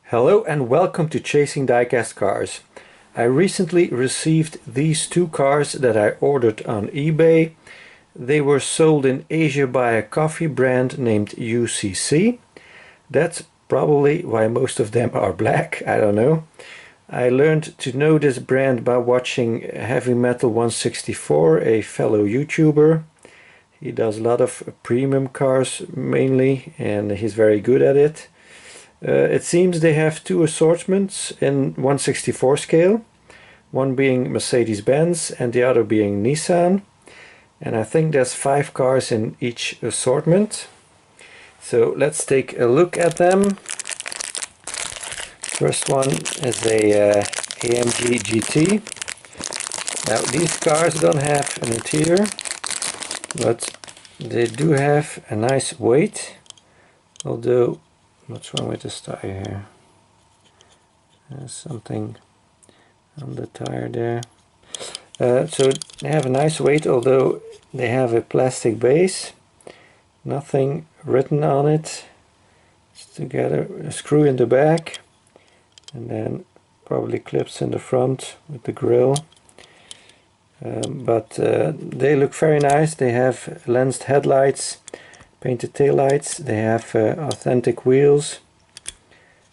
Hello and welcome to Chasing Diecast Cars. I recently received these two cars that I ordered on eBay. They were sold in Asia by a coffee brand named UCC. That's probably why most of them are black, I don't know. I learned to know this brand by watching Heavy Metal 164, a fellow YouTuber. He does a lot of premium cars mainly, and he's very good at it. It seems they have two assortments in 1/64 scale, one being Mercedes-Benz and the other being Nissan. And I think there's 5 cars in each assortment. So let's take a look at them. First one is a AMG GT. Now these cars don't have an interior, but they do have a nice weight, although what's wrong with this tire here? There's something on the tire there. So they have a nice weight, although they have a plastic base. Nothing written on it. It's together, a screw in the back, and then probably clips in the front with the grille. But they look very nice. They have lensed headlights, painted taillights, they have authentic wheels,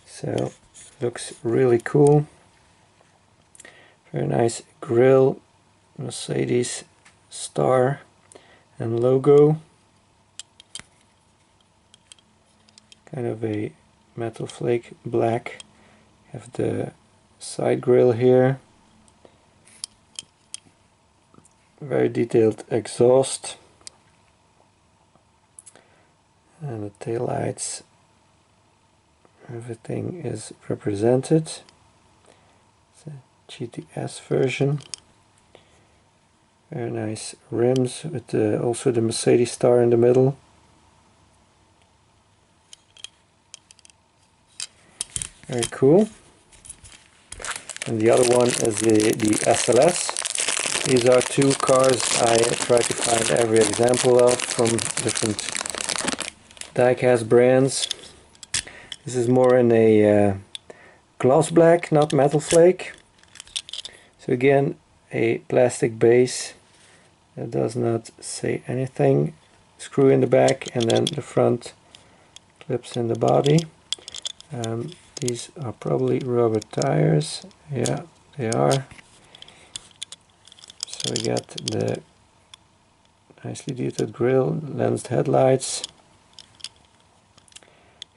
so looks really cool. Very nice grille, Mercedes star and logo, kind of a metal flake black. Have the side grille here, very detailed exhaust. And the taillights, everything is represented. It's a GTS version. Very nice rims with also the Mercedes star in the middle. Very cool. And the other one is the SLS. These are two cars I try to find every example of from different diecast brands. This is more in a gloss black, not metal flake. So again, a plastic base that does not say anything. Screw in the back, and then the front clips in the body. These are probably rubber tires. Yeah, they are. So we got the nicely detailed grille, lensed headlights.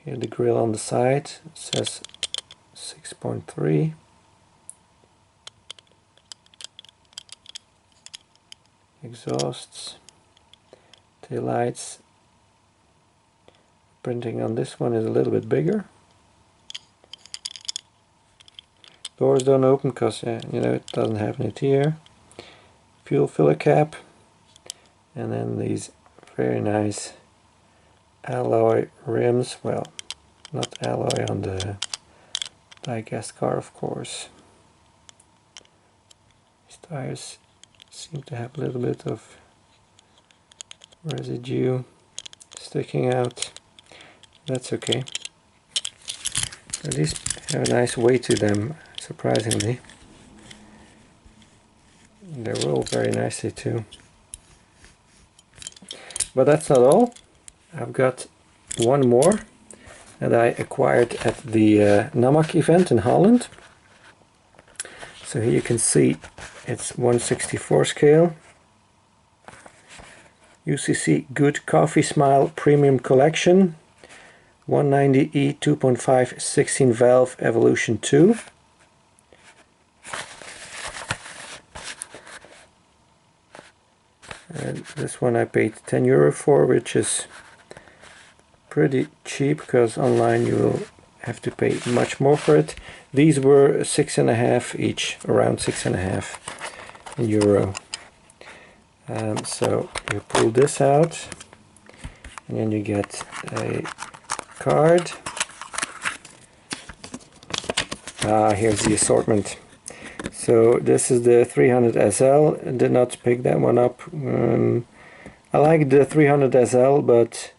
Here the grille on the side, it says 6.3. Exhausts, taillights. Printing on this one is a little bit bigger. Doors don't open because it doesn't have an interior. Fuel filler cap, and then these very nice alloy rims. Well, not alloy on the diecast car, of course. These tires seem to have a little bit of residue sticking out. That's okay. At least have a nice weight to them, surprisingly. They roll very nicely too. But that's not all. I've got one more that I acquired at the NAMAC event in Holland. So here you can see it's 1/64 scale. UCC Good Coffee Smile Premium Collection 190E 2.5 16 valve Evolution 2. And this one I paid €10 for, which is pretty cheap because online you will have to pay much more for it. These were 6.5 each, around 6.5 euro. So you pull this out, and then you get a card. Here's the assortment. So this is the 300 SL. I did not pick that one up. I like the 300 SL, but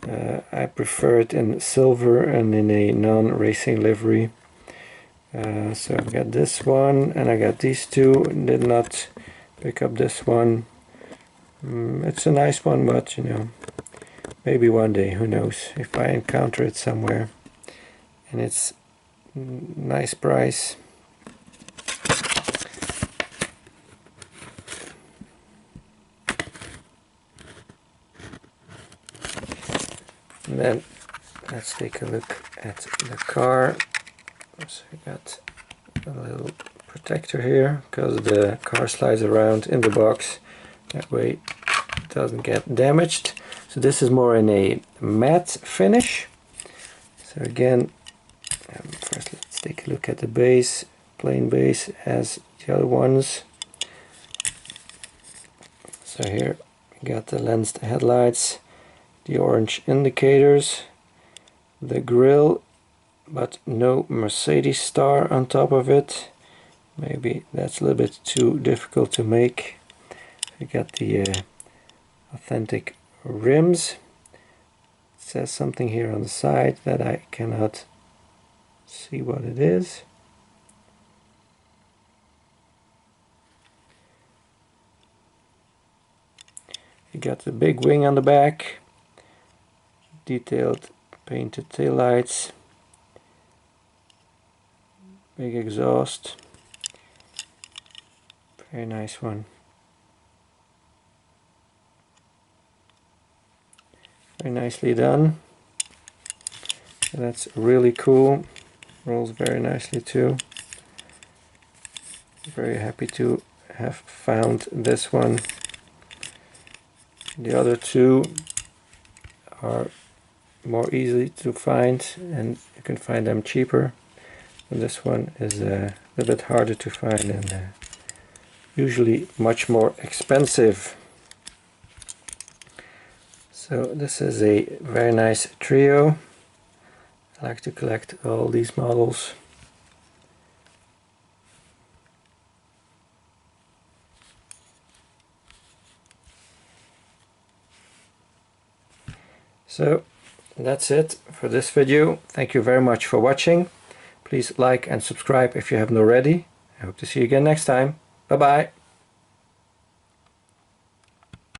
I prefer it in silver and in a non-racing livery. So I've got this one and I got these two. Did not pick up this one. It's a nice one, but you know, maybe one day, who knows, if I encounter it somewhere and it's nice price. And then let's take a look at the car. So I got a little protector here because the car slides around in the box. That way it doesn't get damaged. So this is more in a matte finish. So again, first let's take a look at the base, plain base as the other ones. So here we got the lensed headlights, the orange indicators, the grille, but no Mercedes star on top of it. Maybe that's a little bit too difficult to make. We got the authentic rims. It says something here on the side that I cannot see what it is. You got the big wing on the back, detailed painted taillights, big exhaust, very nice one. Very nicely done. That's really cool. Rolls very nicely too. Very happy to have found this one. The other two are more easy to find and you can find them cheaper. And this one is a little bit harder to find and usually much more expensive. So this is a very nice trio. I like to collect all these models. So that's it for this video. Thank you very much for watching. Please like and subscribe if you haven't already. I hope to see you again next time. Bye bye.